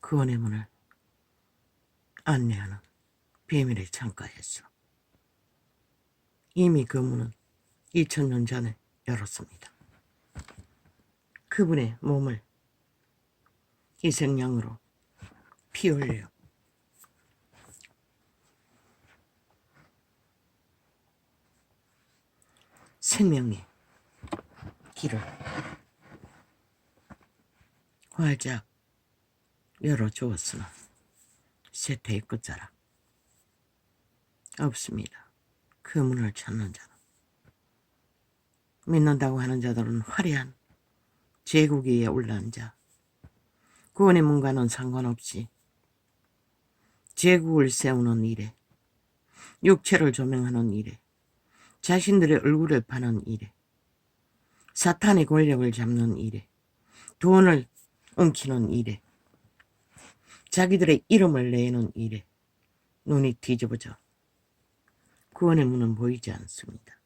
구원의 문을 안내하는 비밀의 창가였어. 이미 그 문은 2000년 전에 열었습니다. 그분의 몸을 희생양으로 피 흘려 생명의 길을 활짝 열어주었으나 세태의 끝자락 없습니다. 그 문을 찾는 자는, 믿는다고 하는 자들은 화려한 제국 위에 올라앉아 구원의 문과는 상관없이 제국을 세우는 일에, 육체를 조명하는 일에, 자신들의 얼굴을 파는 일에, 사탄의 권력을 잡는 일에, 돈을 엉키는 일에, 자기들의 이름을 내는 일에 눈이 뒤집어져 구원의 문은 보이지 않습니다.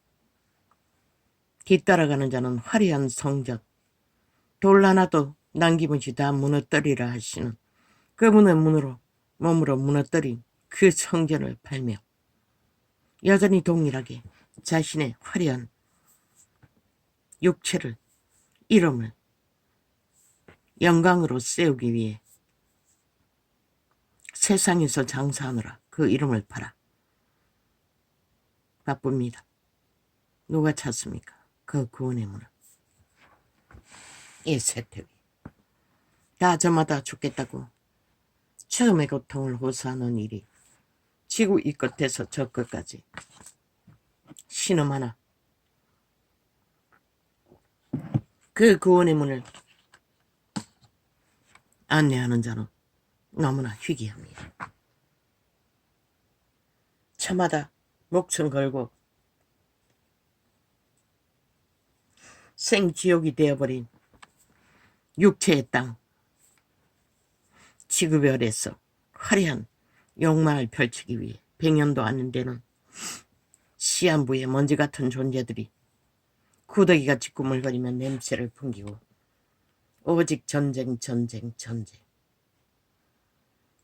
뒤따라가는 자는 화려한 성전, 돌 하나도 남김없이 다 무너뜨리라 하시는 그분의 몸으로 무너뜨린 그 성전을 팔며 여전히 동일하게 자신의 화려한 육체를, 이름을 영광으로 세우기 위해 세상에서 장사하느라 그 이름을 팔아 바쁩니다. 누가 찾습니까? 그 구원의 문을. 이 세태위 다 저마다 죽겠다고 처음의 고통을 호소하는 일이 지구 이 끝에서 저 끝까지 신음하나 그 구원의 문을 안내하는 자는 너무나 희귀합니다. 저마다 목숨 걸고 생지옥이 되어버린 육체의 땅, 지구별에서 화려한 욕망을 펼치기 위해 100년도 안 되는 시한부의 먼지 같은 존재들이 구더기같이 꾸물거리며 냄새를 풍기고 오직 전쟁,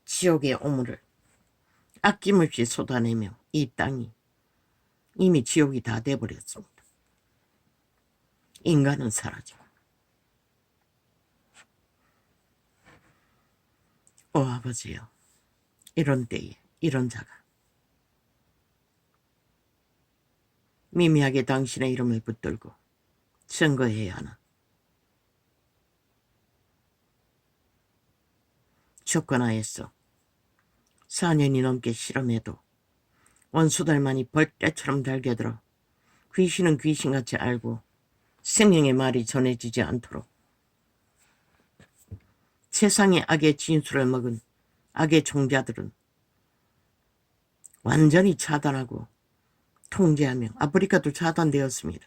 지옥의 오물을 아낌없이 쏟아내며 이 땅이 이미 지옥이 다 돼버렸습니다. 인간은 사라지고 오 아버지여, 이런 때에 이런 자가 미미하게 당신의 이름을 붙들고 선거해야 하는 조건하에서 4년이 넘게 실험해도 원수들만이 벌떼처럼 달겨들어 귀신은 귀신같이 알고 생명의 말이 전해지지 않도록 세상의 악의 진수를 먹은 악의 종자들은 완전히 차단하고 통제하며 아프리카도 차단되었습니다.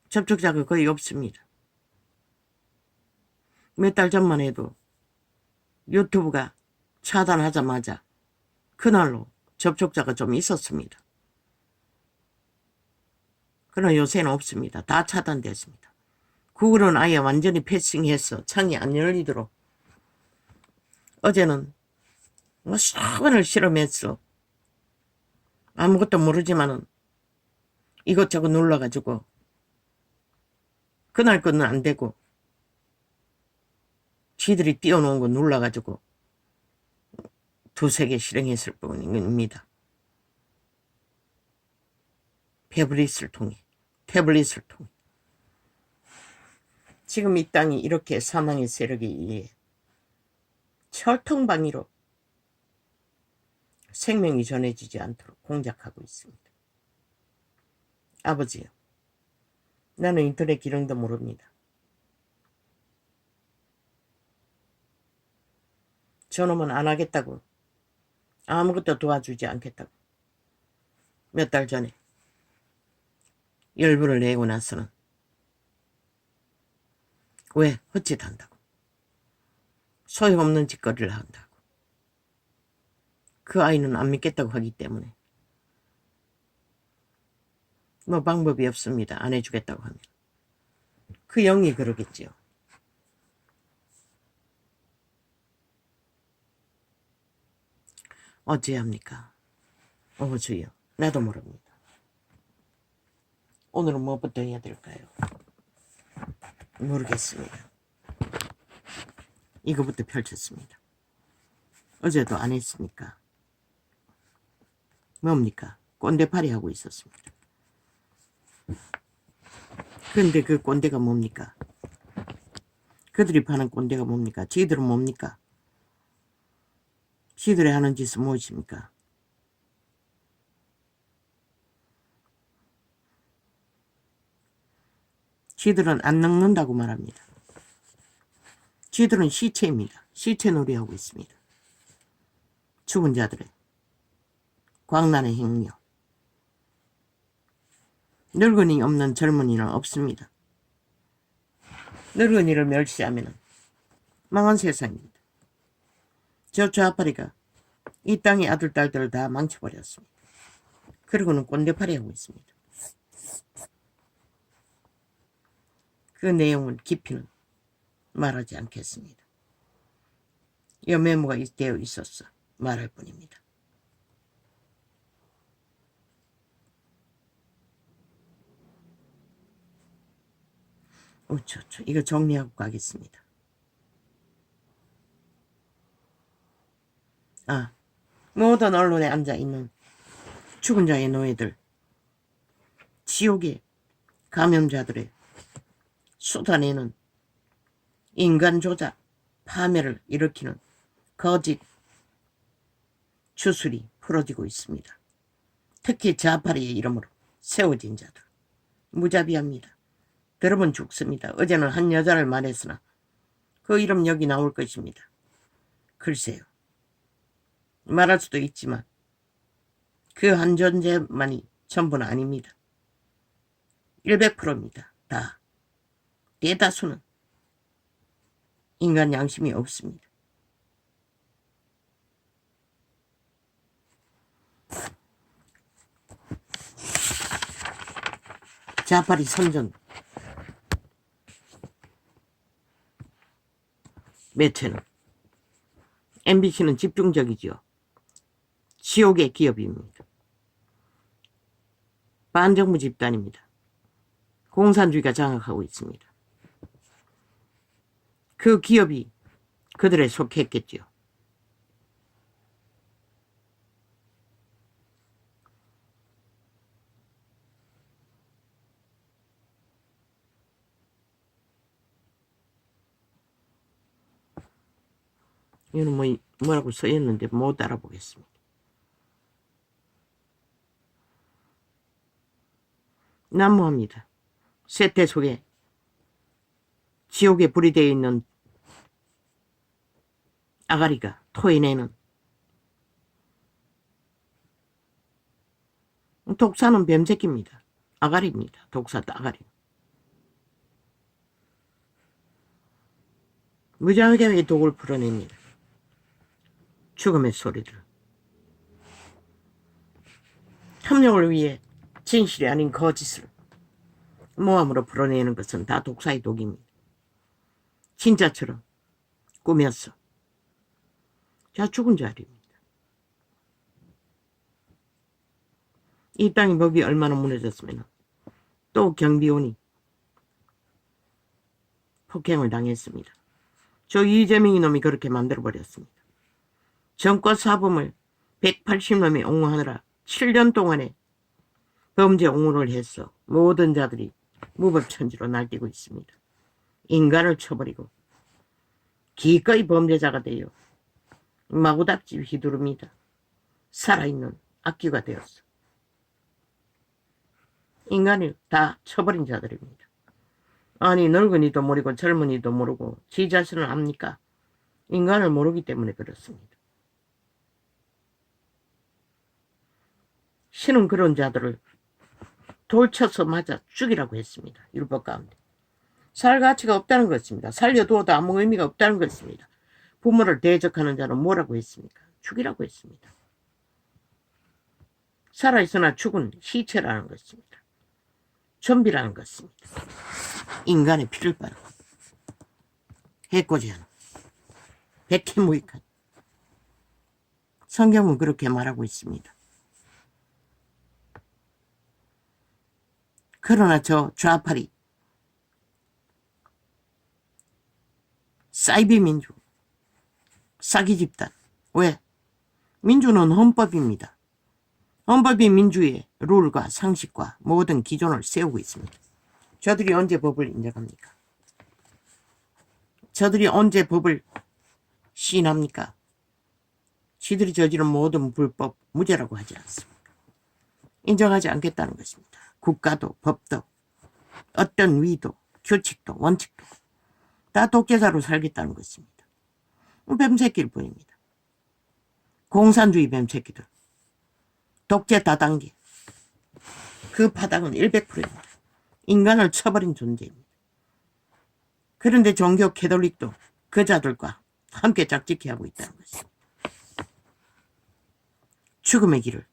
접촉자가 거의 없습니다. 몇 달 전만 해도 유튜브가 차단하자마자 그날로 접촉자가 좀 있었습니다. 그러나 요새는 없습니다. 다 차단됐습니다. 구글은 아예 완전히 패싱해서 창이 안 열리도록 어제는 수건을 실험했어. 아무것도 모르지만은 이것저것 눌러가지고 그날 거는 안 되고 쥐들이 띄워놓은 거 눌러가지고 2-3개 실행했을 뿐입니다. 태블릿을 통해 지금 이 땅이 이렇게 사망의 세력에 의해 철통방위로 생명이 전해지지 않도록 공작하고 있습니다. 아버지요, 나는 인터넷 기능도 모릅니다. 저놈은 안 하겠다고, 아무것도 도와주지 않겠다고 몇 달 전에 열불을 내고 나서는 왜 헛짓한다고, 소용없는 짓거리를 한다고, 그 아이는 안 믿겠다고 하기 때문에 뭐 방법이 없습니다. 안 해주겠다고 하면 그 영이 그러겠지요. 어찌합니까? 주여, 나도 모릅니다. 오늘은 뭐부터 해야 될까요? 모르겠습니다. 이거부터 펼쳤습니다. 어제도 안 했으니까. 뭡니까? 꼰대팔이 하고 있었습니다. 그런데 그 꼰대가 뭡니까? 그들이 파는 꼰대가 뭡니까? 지들은 뭡니까? 지들이 하는 짓은 무엇입니까? 지들은 안 늙는다고 말합니다. 지들은 시체입니다. 시체 놀이하고 있습니다. 죽은 자들의 광란의 행료. 늙은이 없는 젊은이는 없습니다. 늙은이를 멸시하면 망한 세상입니다. 저 좌파리가 이 땅의 아들, 딸들을 다 망쳐버렸습니다. 그리고는 꼰대팔이 하고 있습니다. 그 내용은 깊이는 말하지 않겠습니다. 여메모가 되어 있어서 말할 뿐입니다. 이거 정리하고 가겠습니다. 모든 언론에 앉아있는 죽은 자의 노예들, 지옥의 감염자들의 쏟아내는 인간 조작, 파멸을 일으키는 거짓 주술이 풀어지고 있습니다. 특히 좌파리의 이름으로 세워진 자들 무자비합니다. 들으면 죽습니다. 어제는 한 여자를 말했으나 그 이름 여기 나올 것입니다. 글쎄요. 말할 수도 있지만 그 한 존재만이 전부는 아닙니다. 100%입니다. 다. 대다수는 인간 양심이 없습니다. 좌파리 선전 매체는 MBC는 집중적이지요. 지옥의 기업입니다. 반정부 집단입니다. 공산주의가 장악하고 있습니다. 그 기업이 그들에 속했겠지요. 이거는 뭐라고 써있는데 못 알아보겠습니다. 난무합니다. 쇠퇴 속에 지옥에 불이 되어 있는 아가리가 토해내는 독사는 뱀새끼입니다. 아가리입니다. 독사 아가리. 무지하게 독을 풀어냅니다. 죽음의 소리들. 협력을 위해 진실이 아닌 거짓을 모함으로 풀어내는 것은 다 독사의 독입니다. 진짜처럼 꾸몄어. 자, 죽은 자리입니다. 이 땅의 법이 얼마나 무너졌으면 또 경비원이 폭행을 당했습니다. 저 이재명이 놈이 그렇게 만들어버렸습니다. 정권사범을 180놈이 옹호하느라 7년 동안에 범죄 옹호를 해서 모든 자들이 무법천지로 날뛰고 있습니다. 인간을 쳐버리고 기꺼이 범죄자가 되어 마구닥지 휘두릅니다. 살아있는 악귀가 되었어. 인간을 다 쳐버린 자들입니다. 아니 늙은이도 모르고 젊은이도 모르고 지 자신을 압니까? 인간을 모르기 때문에 그렇습니다. 신은 그런 자들을 돌쳐서 맞아 죽이라고 했습니다. 율법 가운데. 살 가치가 없다는 것입니다. 살려두어도 아무 의미가 없다는 것입니다. 부모를 대적하는 자는 뭐라고 했습니까? 죽이라고 했습니다. 살아있으나 죽은 시체라는 것입니다. 좀비라는 것입니다. 인간의 피를 빨고 해코지 하는 백해무익한 성경은 그렇게 말하고 있습니다. 그러나 저 좌파리 사이비 민주 사기 집단. 왜? 민주는 헌법입니다. 헌법이 민주의 룰과 상식과 모든 기존을 세우고 있습니다. 저들이 언제 법을 인정합니까? 저들이 언제 법을 시인합니까? 지들이 저지른 모든 불법 무죄라고 하지 않습니까? 인정하지 않겠다는 것입니다. 국가도 법도 어떤 위도 규칙도 원칙도 다 독재자로 살겠다는 것입니다. 뱀새끼일 뿐입니다. 공산주의 뱀새끼들. 독재 다단계. 그 파당은 100%입니다. 인간을 쳐버린 존재입니다. 그런데 종교 캐톨릭도 그 자들과 함께 짝짓기 하고 있다는 것입니다. 죽음의 길을.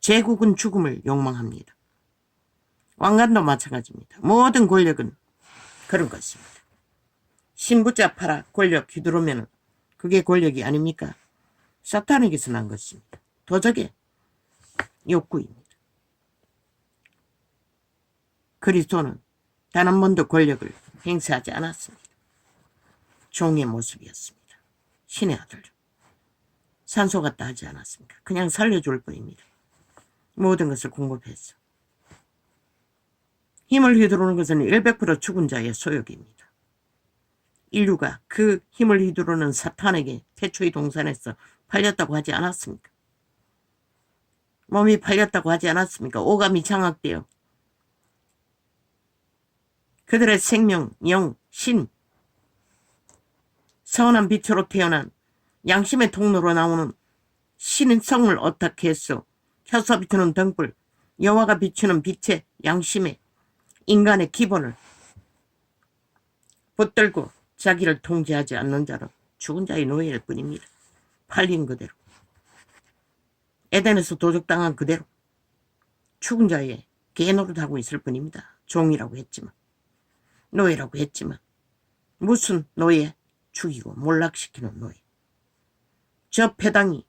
제국은 죽음을 욕망합니다. 왕관도 마찬가지입니다. 모든 권력은 그런 것입니다. 신부자 팔아 권력 휘두르면 그게 권력이 아닙니까? 사탄에게서 난 것입니다. 도적의 욕구입니다. 그리스도는 단 한 번도 권력을 행사하지 않았습니다. 종의 모습이었습니다. 신의 아들. 산소 같다 하지 않았습니까? 그냥 살려줄 뿐입니다. 모든 것을 공급해서. 힘을 휘두르는 것은 100% 죽은 자의 소욕입니다. 인류가 그 힘을 휘두르는 사탄에게 태초의 동산에서 팔렸다고 하지 않았습니까? 몸이 팔렸다고 하지 않았습니까? 오감이 장악되어 그들의 생명, 영, 신, 선한 빛으로 태어난 양심의 통로로 나오는 신의 성을 어떻게 했어? 혀서 비추는 등불, 여호와가 비추는 빛의 양심의 인간의 기본을 붙들고 자기를 통제하지 않는 자는 죽은 자의 노예일 뿐입니다. 팔린 그대로. 에덴에서 도적당한 그대로 죽은 자의 개노릇하고 있을 뿐입니다. 종이라고 했지만, 노예라고 했지만 무슨 노예? 죽이고 몰락시키는 노예. 저 패당이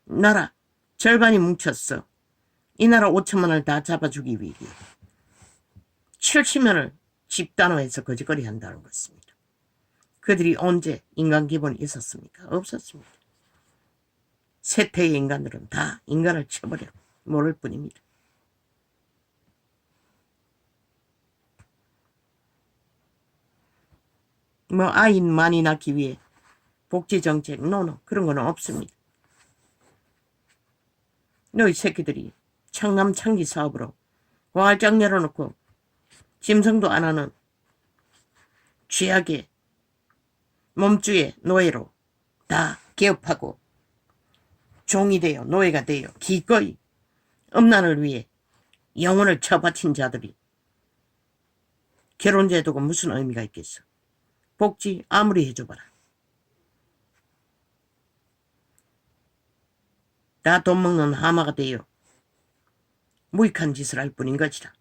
나라 절반이 뭉쳤어. 이 나라 5천만을 다 잡아주기 위해 70년을 집단화해서 거짓거리 한다는 것입니다. 그들이 언제 인간 기본이 있었습니까? 없었습니다. 세태의 인간들은 다 인간을 쳐버려 모를 뿐입니다. 뭐 아이 많이 낳기 위해 복지정책, 노노 그런 거는 없습니다. 너희 새끼들이 창남 창기 사업으로 활짝 열어놓고 짐승도 안 하는 쥐약의 몸주의 노예로 다 개업하고 종이 되어 노예가 되어 기꺼이 음란을 위해 영혼을 처바친 자들이 결혼제도가 무슨 의미가 있겠어? 복지 아무리 해줘봐라. 다 돈 먹는 하마가 되어 무익한 짓을 할 뿐인 것이라.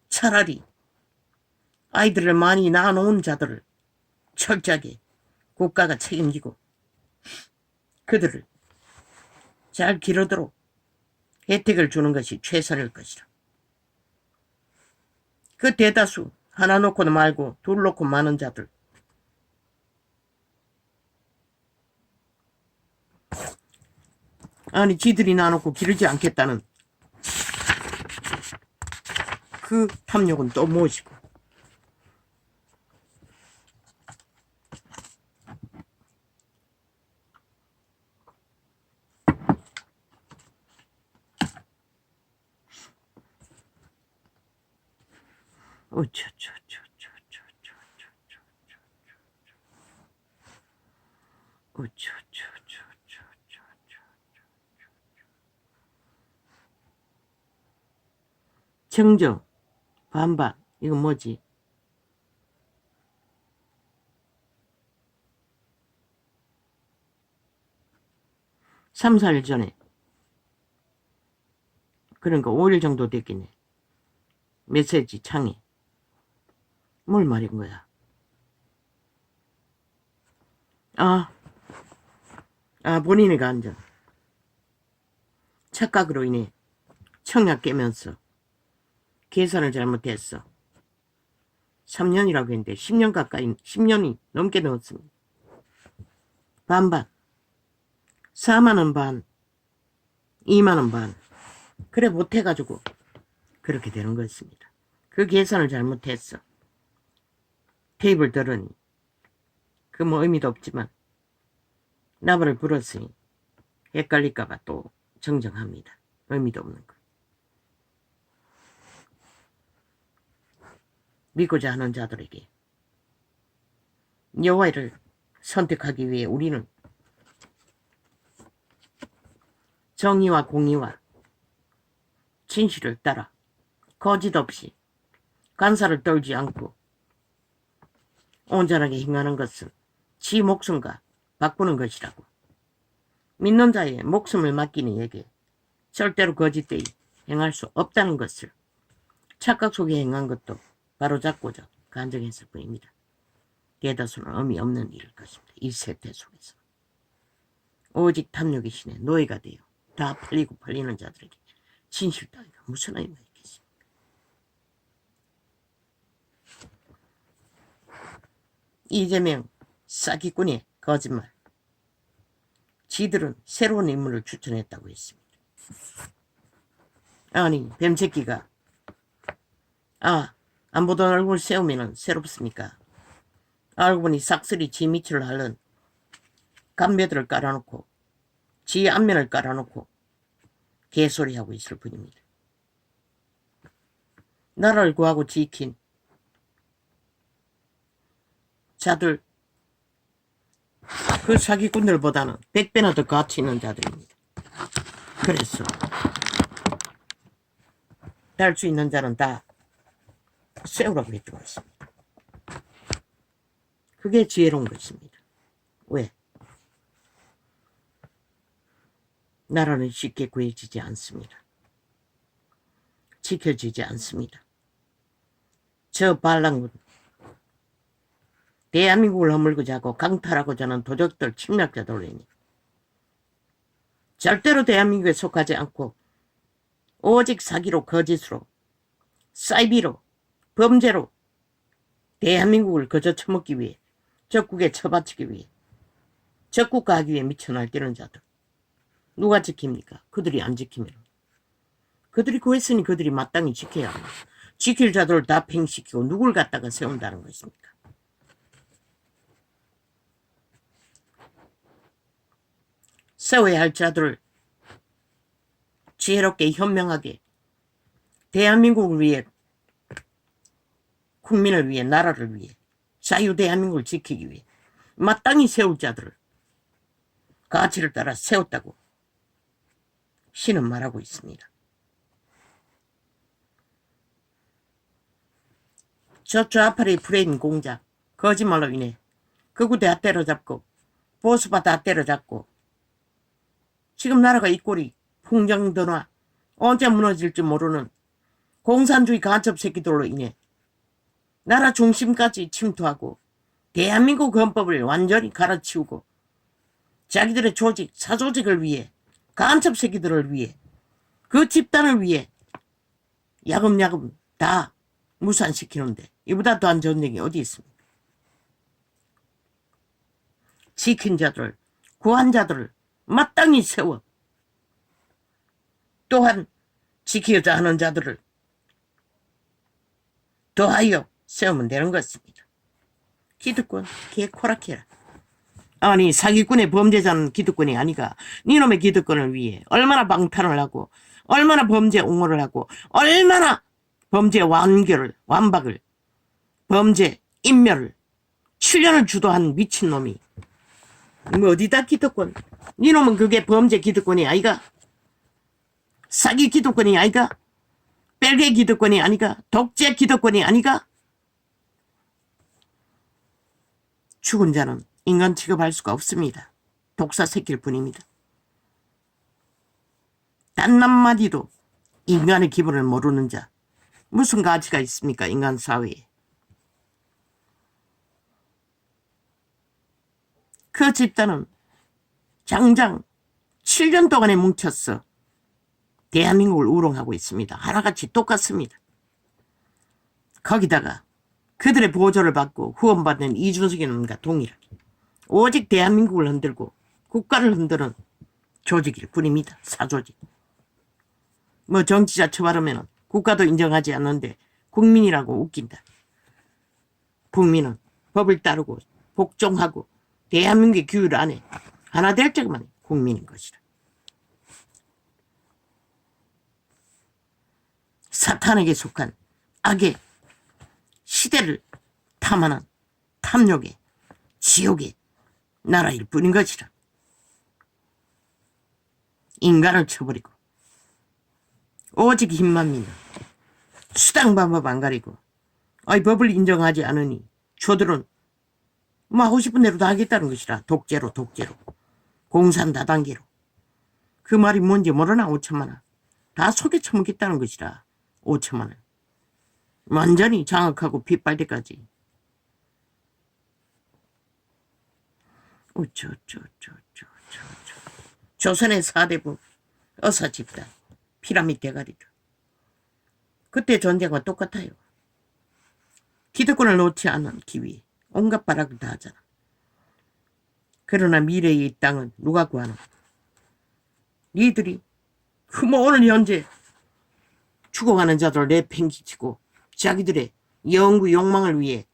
차라리 아이들을 많이 낳아놓은 자들을 철저하게 국가가 책임지고 그들을 잘 기르도록 혜택을 주는 것이 최선일 것이라. 그 대다수 하나 놓고도 말고 둘 놓고 많은 자들 아니 지들이 나놓고 기르지 않겠다는 그 탐욕은 또 무엇이고 정정 반반 이건 뭐지? 삼, 4일 전에 그러니까 5일 정도 됐겠네. 메시지 창에 뭘 말인 거야? 아 본인이 간접 착각으로 인해 청약 깨면서 계산을 잘못했어. 3년이라고 했는데 10년 가까이 10년이 넘게 넣었습니다. 반반 4만원 반 2만원 반 그래 못해가지고 그렇게 되는 것입니다. 그 계산을 잘못했어. 테이블 들으니 그 뭐 의미도 없지만 나발을 불었으니 헷갈릴까봐 또 정정합니다. 의미도 없는 거. 믿고자 하는 자들에게 여호와를 선택하기 위해 우리는 정의와 공의와 진실을 따라 거짓 없이 간사를 떨지 않고 온전하게 행하는 것은 지 목숨과 바꾸는 것이라고. 믿는 자의 목숨을 맡기는 이에게 절대로 거짓되이 행할 수 없다는 것을 착각 속에 행한 것도 바로잡고자 간증했을 뿐입니다. 대다수는 의미 없는 일일 것입니다. 이 세태 속에서 오직 탐욕의 신에 노예가 되어 다 팔리고 팔리는 자들에게 진실 따위가 무슨 의미가 있겠습니까? 이재명 사기꾼의 거짓말. 지들은 새로운 인물을 추천했다고 했습니다. 아니 뱀새끼가 안 보던 얼굴 세우면 새롭습니까? 알고 보니 싹쓸이 지 밑을 핥는 감배들을 깔아놓고 지 앞면을 깔아놓고 개소리하고 있을 뿐입니다. 나라를 구하고 지킨 자들 그 사기꾼들보다는 100배나 더 가치 있는 자들입니다. 그래서 달 수 있는 자는 다 세우라고 했던 것입니다. 그게 지혜로운 것입니다. 왜? 나라는 쉽게 구해지지 않습니다. 지켜지지 않습니다. 저 반란군 대한민국을 허물고자 하고 강탈하고자 하는 도적들 침략자들이니 절대로 대한민국에 속하지 않고 오직 사기로 거짓으로 사이비로 범죄로 대한민국을 거저 처먹기 위해 적국에 처바치기 위해 적국화하기 위해 미쳐 날뛰는 자들 누가 지킵니까? 그들이 안 지키면 그들이 구했으니 그들이 마땅히 지켜야 합니다. 지킬 자들을 다 팽시키고 누굴 갖다가 세운다는 것입니까? 세워야 할 자들을 지혜롭게 현명하게 대한민국을 위해 국민을 위해 나라를 위해 자유 대한민국을 지키기 위해 마땅히 세울 자들을 가치를 따라 세웠다고 신은 말하고 있습니다. 저 좌파리 프레임 공작 거짓말로 인해 극우 다 때려잡고 보수파 다 때려잡고 지금 나라가 이 꼴이 풍정도나 언제 무너질지 모르는 공산주의 간첩 새끼들로 인해 나라 중심까지 침투하고 대한민국 헌법을 완전히 갈아치우고 자기들의 조직, 사조직을 위해 간첩 새끼들을 위해 그 집단을 위해 야금야금 다 무산시키는데 이보다 더 안 좋은 얘기 어디 있습니까? 지킨 자들, 구한 자들을 마땅히 세워 또한 지키고자 하는 자들을 더하여 세우면 되는 것입니다. 기득권 개코락해라. 아니 사기꾼의 범죄자는 기득권이 아니가 니놈의 기득권을 위해 얼마나 방탄을 하고 얼마나 범죄 옹호를 하고 얼마나 범죄 완박을 범죄 인멸을 출연을 주도한 미친놈이 뭐 어디다 기득권 니놈은 그게 범죄 기득권이 아이가 사기 기득권이 아이가 빨개 기득권이 아니가 독재 기득권이 아니가 죽은 자는 인간 취급할 수가 없습니다. 독사 새끼일 뿐입니다. 단 한마디도 인간의 기본을 모르는 자 무슨 가치가 있습니까? 인간 사회에. 그 집단은 장장 7년 동안에 뭉쳤어 대한민국을 우롱하고 있습니다. 하나같이 똑같습니다. 거기다가 그들의 보조를 받고 후원받는 이준석이 놈과 동일하게 오직 대한민국을 흔들고 국가를 흔드는 조직일 뿐입니다. 사조직. 뭐 정치자 처벌하면 국가도 인정하지 않는데 국민이라고 웃긴다. 국민은 법을 따르고 복종하고 대한민국의 규율 안에 하나 될 적만 국민인 것이다. 사탄에게 속한 악의 시대를 탐하는 탐욕의 지옥의 나라일 뿐인 것이라. 인간을 쳐버리고 오직 힘만 믿는 수당 방법 안 가리고 법을 인정하지 않으니 저들은 뭐 하고 싶은 대로 다 하겠다는 것이라. 독재로 공산 다단계로. 그 말이 뭔지 모르나. 5천만 원 다 속에 처먹겠다는 것이라. 5천만 원 완전히 장악하고 빗발 때까지. 조선의 4대부 어사 집단 피라미드 대가리들. 그때 전쟁과 똑같아요. 기득권을 놓지 않은 기위 온갖 발악을 다 하잖아. 그러나 미래의 이 땅은 누가 구하나. 니들이 뭐 오늘 현재 죽어가는 자들 내팽개치고 자기들의 영구 욕망을 위해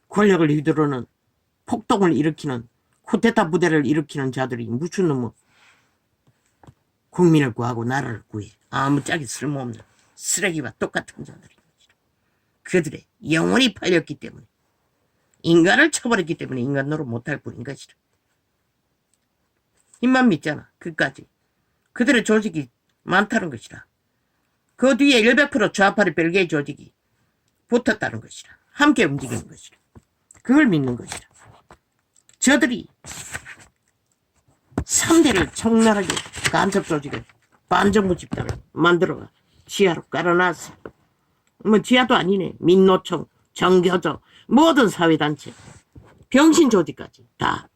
권력을 휘두르는 폭동을 일으키는 쿠데타 부대를 일으키는 자들이 무슨 놈의 국민을 구하고 나라를 구해. 아무짝에 쓸모없는 쓰레기와 똑같은 자들이. 그들의 영혼이 팔렸기 때문에 인간을 쳐버렸기 때문에 인간 노릇 못할 뿐인 것이다. 힘만 믿잖아. 그까지. 그들의 조직이 많다는 것이라. 그 뒤에 100% 좌파의 벨기에 조직이 붙었다는 것이라. 함께 움직이는 것이라. 그걸 믿는 것이라. 저들이 3대를 적나라하게 간첩 조직을 반정부 집단을 만들어가 지하로 깔아놨어. 뭐 지하도 아니네. 민노총, 정교조, 모든 사회단체, 병신 조직까지 다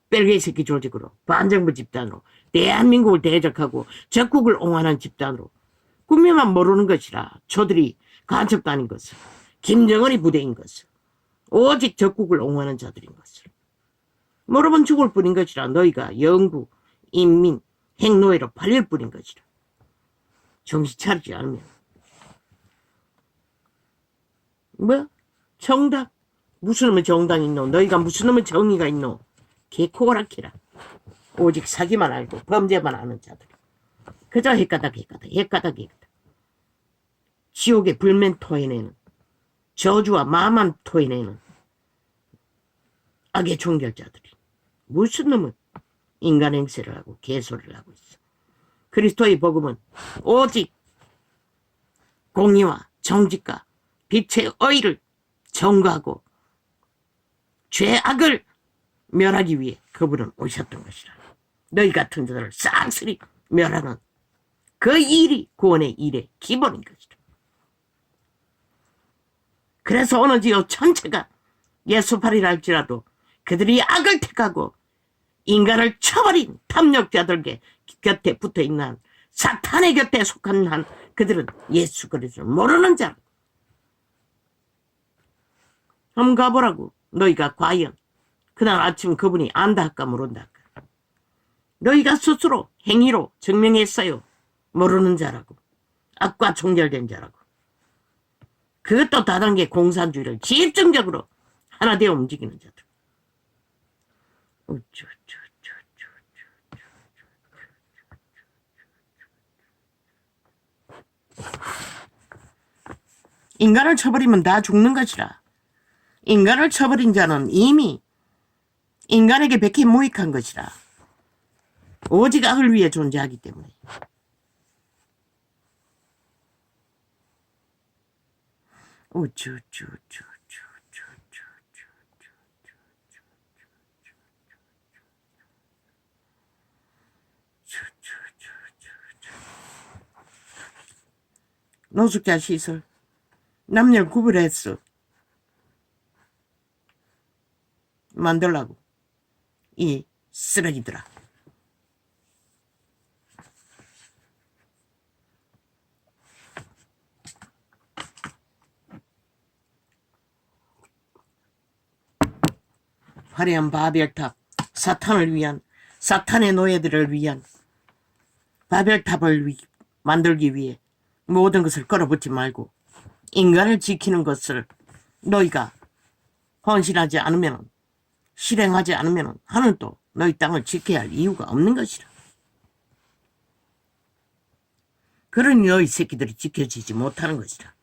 벨기에 새끼 조직으로 반정부 집단으로 대한민국을 대적하고 적국을 옹호하는 집단으로 국민만 모르는 것이라. 저들이 간첩도 아닌 것을, 김정은이 부대인 것을, 오직 적국을 옹호하는 자들인 것을 모르면 죽을 뿐인 것이라. 너희가 영구 인민 핵노예로 팔릴 뿐인 것이라. 정신 차리지 않으면 뭐 정당 무슨 놈의 정당이 있노. 너희가 무슨 놈의 정의가 있노. 개코라키라. 오직 사기만 알고 범죄만 아는 자들. 그저 핵가닥 지옥의 불면 토해내는 저주와 마만 토해내는 악의 종결자들이 무슨 놈은 인간 행세를 하고 개소리를 하고 있어. 그리스도의 복음은 오직 공의와 정직과 빛의 의를 전가하고 죄악을 멸하기 위해 그분은 오셨던 것이라. 너희 같은 자들을 싹쓸이 멸하는 그 일이 구원의 일의 기본인 것이다. 그래서 어느 지역 전체가 예수파리라 할지라도 그들이 악을 택하고 인간을 쳐버린 탐욕자들 곁에 붙어있는 사탄의 곁에 속한 한 그들은 예수 그리스도를 모르는 자라. 한번 가보라고. 너희가 과연 그날 아침 그분이 안다 할까 모른다 할까. 너희가 스스로 행위로 증명했어요. 모르는 자라고. 악과 종결된 자라고. 그것도 다단계 공산주의를 집중적으로 하나 되어 움직이는 자들. 인간을 쳐버리면 다 죽는 것이라. 인간을 쳐버린 자는 이미 인간에게 백해무익한 것이라. 오직 악을 위해 존재하기 때문에. 노숙자 시설 남녀를 구분했어. 만들라고. 이 쓰레기들아. 화려한 바벨탑, 사탄을 위한, 사탄의 노예들을 위한 바벨탑을 만들기 위해 모든 것을 끌어붙지 말고 인간을 지키는 것을 너희가 헌신하지 않으면, 실행하지 않으면 하늘도 너희 땅을 지켜야 할 이유가 없는 것이라. 그러니 너희 새끼들이 지켜지지 못하는 것이라.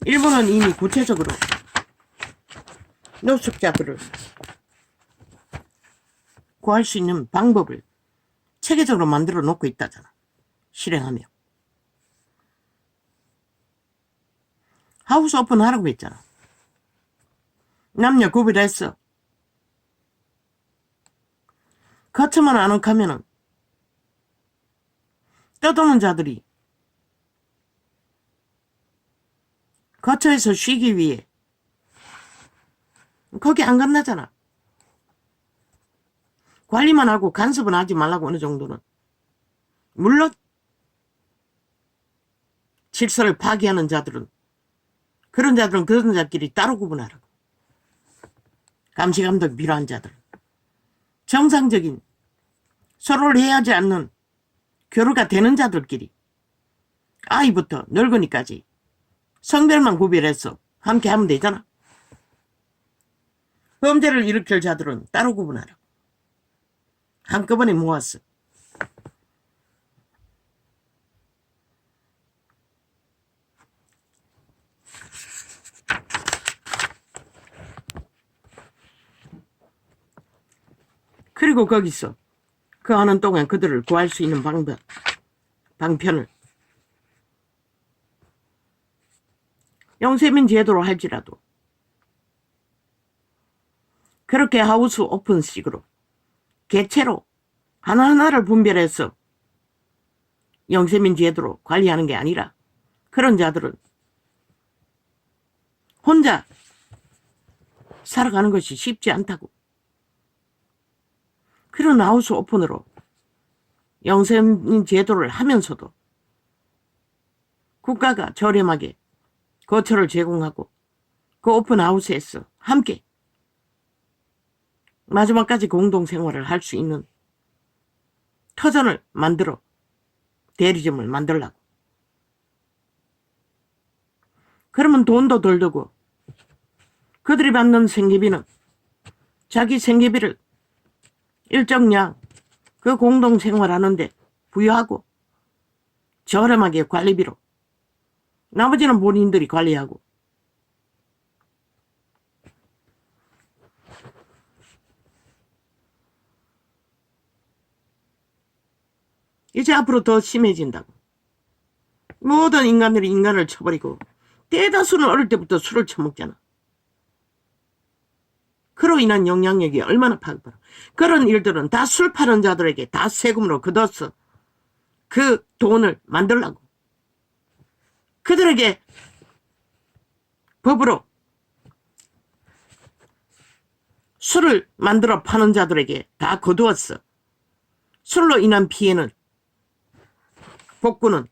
일본은 이미 구체적으로 노숙자들을 구할 수 있는 방법을 체계적으로 만들어 놓고 있다잖아. 실행하며. 하우스 오픈 하라고 했잖아. 남녀 구별했어. 거쳐만 안 하면은 떠도는 자들이 거처에서 쉬기 위해 거기 안 간다잖아. 관리만 하고 간섭은 하지 말라고. 어느 정도는. 물론 질서를 파괴하는 자들은, 그런 자끼리 따로 구분하라고. 감시감독이 필요한 자들, 정상적인 서로를 해하지 않는 교류가 되는 자들끼리 아이부터 늙은이까지 성별만 구별해서 함께 하면 되잖아. 범죄를 일으킬 자들은 따로 구분하라고. 한꺼번에 모았어. 그리고 거기서 그 하는 동안 그들을 구할 수 있는 방편을 영세민 제도로 할지라도 그렇게 하우스 오픈식으로 개체로 하나하나를 분별해서 영세민 제도로 관리하는 게 아니라, 그런 자들은 혼자 살아가는 것이 쉽지 않다고. 그런 하우스 오픈으로 영세민 제도를 하면서도 국가가 저렴하게 거처를 제공하고 그 오픈 하우스에서 함께 마지막까지 공동생활을 할 수 있는 터전을 만들어 대리점을 만들라고. 그러면 돈도 덜 들고 그들이 받는 생계비는 자기 생계비를 일정량 그 공동생활하는데 부여하고 저렴하게 관리비로 나머지는 본인들이 관리하고. 이제 앞으로 더 심해진다고. 모든 인간들이 인간을 쳐버리고 대다수는 어릴 때부터 술을 처먹잖아. 그로 인한 영향력이 얼마나 파급하라. 그런 일들은 다 술 파는 자들에게 다 세금으로 걷어서 그 돈을 만들라고. 그들에게 법으로 술을 만들어 파는 자들에게 다 거두었어. 술로 인한 피해는, 복구는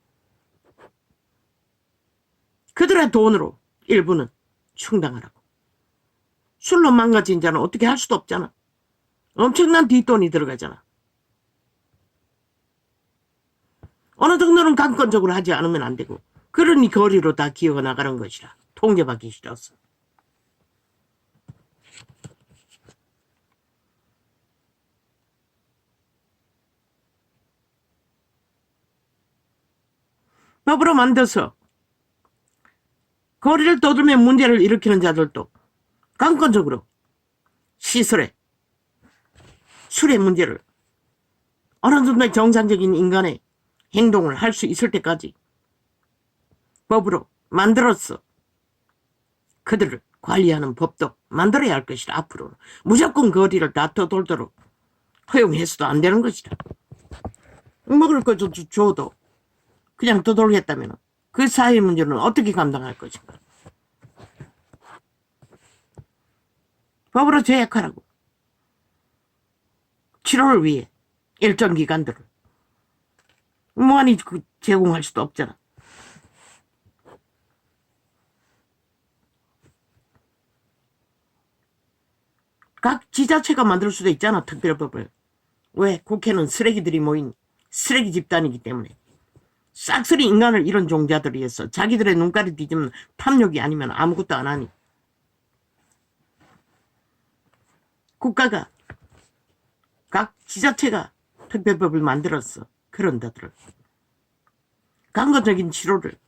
그들의 돈으로 일부는 충당하라고. 술로 망가진 자는 어떻게 할 수도 없잖아. 엄청난 뒷돈이 들어가잖아. 어느 정도는 강권적으로 하지 않으면 안 되고, 그러니 거리로 다 기어가 나가는 것이라. 통제받기 싫었어. 법으로 만들어서 거리를 떠들며 문제를 일으키는 자들도 강권적으로 시설에 술의 문제를 어느 정도의 정상적인 인간의 행동을 할 수 있을 때까지 법으로 만들어서 그들을 관리하는 법도 만들어야 할 것이라. 앞으로는 무조건 거리를 다 떠돌도록 허용해서도 안 되는 것이라. 먹을 거 줘도 그냥 떠돌겠다면 그 사회 문제는 어떻게 감당할 것인가. 법으로 제약하라고. 치료를 위해 일정 기간들을 무한히 제공할 수도 없잖아. 각 지자체가 만들 수도 있잖아, 특별법을. 왜? 국회는 쓰레기들이 모인 쓰레기 집단이기 때문에. 싹쓸이 인간을 이런 종자들이 위해서 자기들의 눈깔이 뒤집는 탐욕이 아니면 아무것도 안 하니. 국가가, 각 지자체가 특별법을 만들었어. 그런 데들을. 강건적인 치료를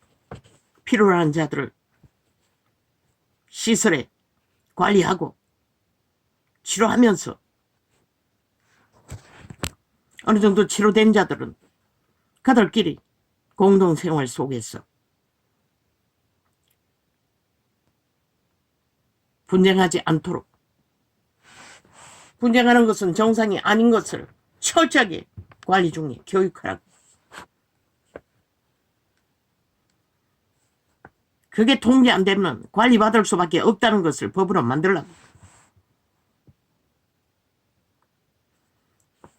필요로 하는 자들을 시설에 관리하고 치료하면서 어느 정도 치료된 자들은 그들끼리 공동생활 속에서 분쟁하지 않도록, 분쟁하는 것은 정상이 아닌 것을 철저하게 관리 중에 교육하라고. 그게 통제 안 되면 관리받을 수밖에 없다는 것을 법으로 만들라고.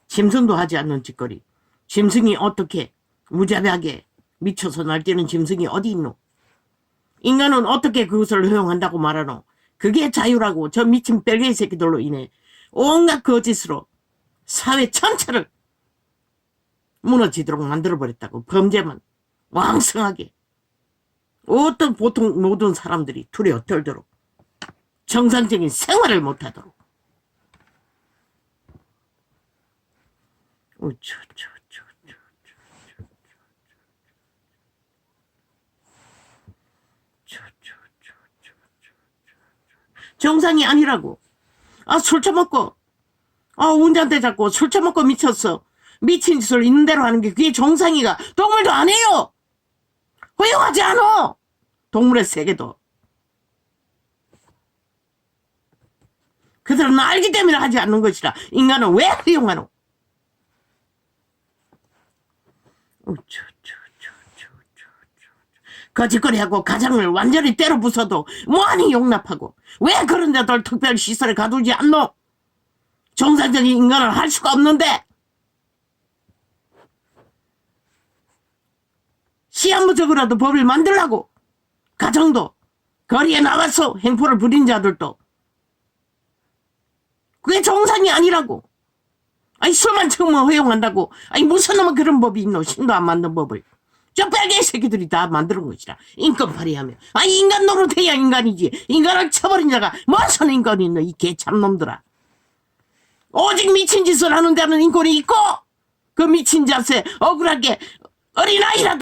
짐승도 하지 않는 짓거리. 짐승이 어떻게 무자비하게 미쳐서 날뛰는 짐승이 어디 있노? 인간은 어떻게 그것을 허용한다고 말하노? 그게 자유라고. 저 미친 뺄개이 새끼들로 인해 온갖 거짓으로 사회 전체를 무너지도록 만들어버렸다고. 범죄만 왕성하게. 어떤 보통 모든 사람들이 두려워 떨도록 정상적인 생활을 못하도록. 정상이 아니라고. 술 처먹고 운전대 잡고 술 처먹고 미쳤어. 미친 짓을 있는 대로 하는 게 그게 정상이가. 동물도 안 해요. 허용하지 않아. 동물의 세계도. 그들은 알기 때문에 하지 않는 것이라. 인간은 왜 허용하노? 거짓거리하고 가장을 완전히 때려 부숴도 무한히 용납하고 왜 그런 데들 특별 시설에 가두지 않노? 정상적인 인간을 할 수가 없는데. 시한부적으로라도 법을 만들라고. 가정도 거리에 나가서 행포를 부린 자들도 그게 정상이 아니라고. 술만 처먹으면 허용한다고. 무슨 놈은 그런 법이 있노? 신도 안 만든 법을. 저 빨개 새끼들이 다 만드는 것이라. 인권팔이하면. 인간 노릇해야 인간이지. 인간을 쳐버린 자가 무슨 인권이 있노? 이 개참놈들아. 오직 미친 짓을 하는 데는 인권이 있고 그 미친 자세 억울하게 어린아이라도